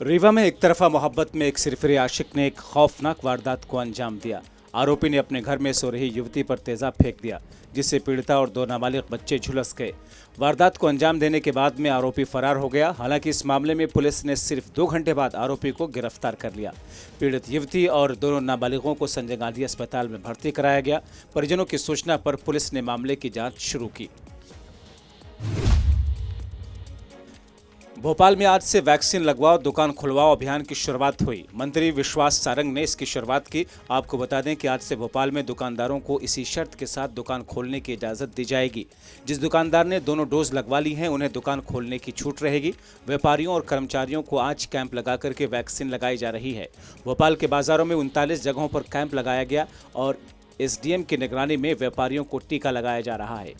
रीवा में एक तरफा मोहब्बत में एक सिरफिरे आशिक ने एक खौफनाक वारदात को अंजाम दिया। आरोपी ने अपने घर में सो रही युवती पर तेजाब फेंक दिया, जिससे पीड़िता और दो नाबालिग बच्चे झुलस गए। वारदात को अंजाम देने के बाद में आरोपी फरार हो गया। हालांकि इस मामले में पुलिस ने सिर्फ 2 घंटे बाद आरोपी को गिरफ्तार कर लिया। पीड़ित युवती और दोनों नाबालिगों को संजय गांधी अस्पताल में भर्ती कराया गया। परिजनों की सूचना पर पुलिस ने मामले की जांच शुरू की। भोपाल में आज से वैक्सीन लगवाओ दुकान खुलवाओ अभियान की शुरुआत हुई। मंत्री विश्वास सारंग ने इसकी शुरुआत की। आपको बता दें कि आज से भोपाल में दुकानदारों को इसी शर्त के साथ दुकान खोलने की इजाज़त दी जाएगी। जिस दुकानदार ने दोनों डोज लगवा ली हैं उन्हें दुकान खोलने की छूट रहेगी। व्यापारियों और कर्मचारियों को आज कैंप लगा करके वैक्सीन लगाई जा रही है। भोपाल के बाजारों में 39 जगहों पर कैंप लगाया गया और एसडीएम की निगरानी में व्यापारियों को टीका लगाया जा रहा है।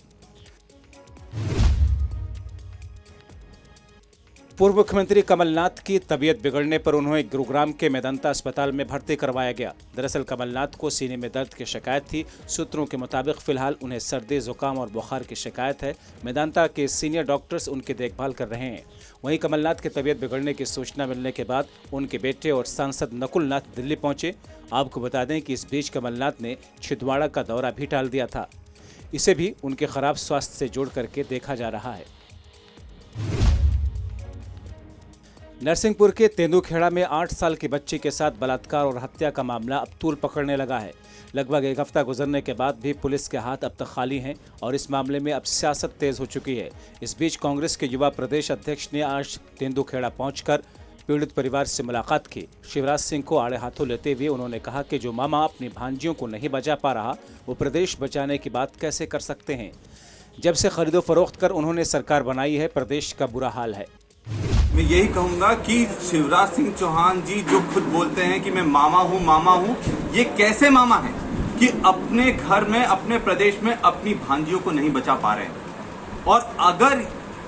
पूर्व मुख्यमंत्री कमलनाथ की तबीयत बिगड़ने पर उन्हें गुरुग्राम के मेदांता अस्पताल में भर्ती करवाया गया। दरअसल कमलनाथ को सीने में दर्द की शिकायत थी। सूत्रों के मुताबिक फिलहाल उन्हें सर्दी, जुकाम और बुखार की शिकायत है। मेदांता के सीनियर डॉक्टर्स उनकी देखभाल कर रहे हैं। वहीं कमलनाथ की तबीयत बिगड़ने की सूचना मिलने के बाद उनके बेटे और सांसद नकुल नाथ दिल्ली पहुंचे। आपको बता दें कि इस बीच कमलनाथ ने छिंदवाड़ा का दौरा भी टाल दिया था। इसे भी उनके खराब स्वास्थ्य से जोड़ करके देखा जा रहा है। नरसिंहपुर के तेंदुखेड़ा में 8 साल की बच्ची के साथ बलात्कार और हत्या का मामला अब तूल पकड़ने लगा है। लगभग एक हफ्ता गुजरने के बाद भी पुलिस के हाथ अब तक खाली हैं और इस मामले में अब सियासत तेज हो चुकी है। इस बीच कांग्रेस के युवा प्रदेश अध्यक्ष ने आज तेंदुखेड़ा पहुंचकर पीड़ित परिवार से मुलाकात की। शिवराज सिंह को आड़े हाथों लेते हुए उन्होंने कहा कि जो मामा अपनी भांजियों को नहीं बचा पा रहा, वो प्रदेश बचाने की बात कैसे कर सकते हैं। जब से खरीदो फरोख्त कर उन्होंने सरकार बनाई है, प्रदेश का बुरा हाल है। मैं यही कहूंगा कि शिवराज सिंह चौहान जी जो खुद बोलते हैं कि मैं मामा हूं, ये कैसे मामा है कि अपने घर में, अपने प्रदेश में अपनी भांजियों को नहीं बचा पा रहे हैं। और अगर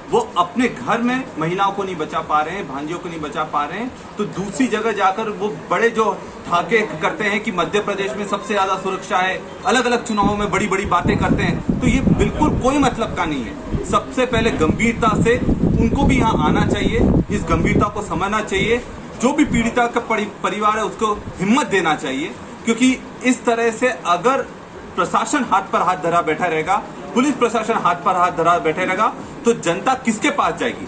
वो अपने घर में महिलाओं को नहीं बचा पा रहे हैं, भांजियों को नहीं बचा पा रहे हैं, तो दूसरी जगह जाकर वो बड़े जो ठाके करते हैं कि मध्य प्रदेश में सबसे ज्यादा सुरक्षा है, अलग अलग चुनावों में बड़ी बड़ी बातें करते हैं, तो ये बिल्कुल कोई मतलब का नहीं है। सबसे पहले गंभीरता से उनको भी यहाँ आना चाहिए, इस गंभीरता को समझना चाहिए। जो भी पीड़िता का परिवार है उसको हिम्मत देना चाहिए, क्योंकि इस तरह से अगर प्रशासन हाथ पर हाथ धरा बैठा रहेगा, पुलिस प्रशासन हाथ पर हाथ धरा बैठे रहेगा, तो जनता किसके पास जाएगी।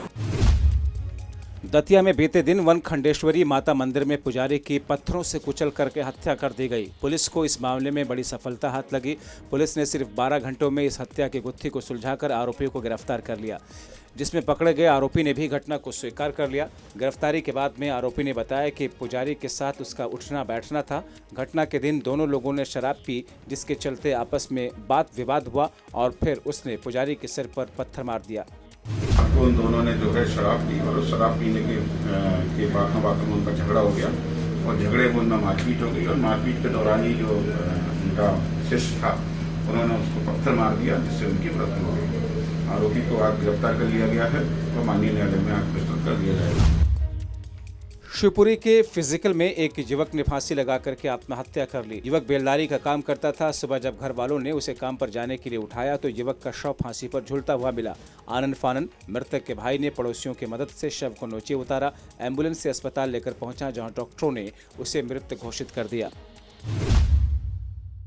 दतिया में बीते दिन वन खंडेश्वरी माता मंदिर में पुजारी की पत्थरों से कुचल करके हत्या कर दी गई। पुलिस को इस मामले में बड़ी सफलता हाथ लगी। पुलिस ने सिर्फ 12 घंटों में इस हत्या की गुत्थी को सुलझाकर आरोपियों को गिरफ्तार कर लिया, जिसमें पकड़े गए आरोपी ने भी घटना को स्वीकार कर लिया। गिरफ्तारी के बाद में आरोपी ने बताया कि पुजारी के साथ उसका उठना बैठना था। घटना के दिन दोनों लोगों ने शराब पी, जिसके चलते आपस में बात विवाद हुआ और फिर उसने पुजारी के सिर पर पत्थर मार दिया। उन दोनों ने जो है शराब पी और उस शराब पीने के बातों में उनका झगड़ा हो गया और झगड़े में उनमें मारपीट हो गई और मारपीट के दौरान ही जो उनका शिष्य था उन्होंने उसको पत्थर मार दिया, जिससे उनकी मृत्यु हो गई। आरोपी को आज गिरफ्तार कर लिया गया है और माननीय न्यायालय में आज प्रस्तुत कर दिया जाएगा। शिवपुरी के फिजिकल में एक युवक ने फांसी लगा करके आत्महत्या कर ली। युवक बेलदारी का काम करता था। सुबह जब घर वालों ने उसे काम पर जाने के लिए उठाया तो युवक का शव फांसी पर झूलता हुआ मिला। आनंद फानन मृतक के भाई ने पड़ोसियों की मदद से शव को नीचे उतारा। एम्बुलेंस से अस्पताल लेकर पहुंचा, जहां डॉक्टरों ने उसे मृत घोषित कर दिया।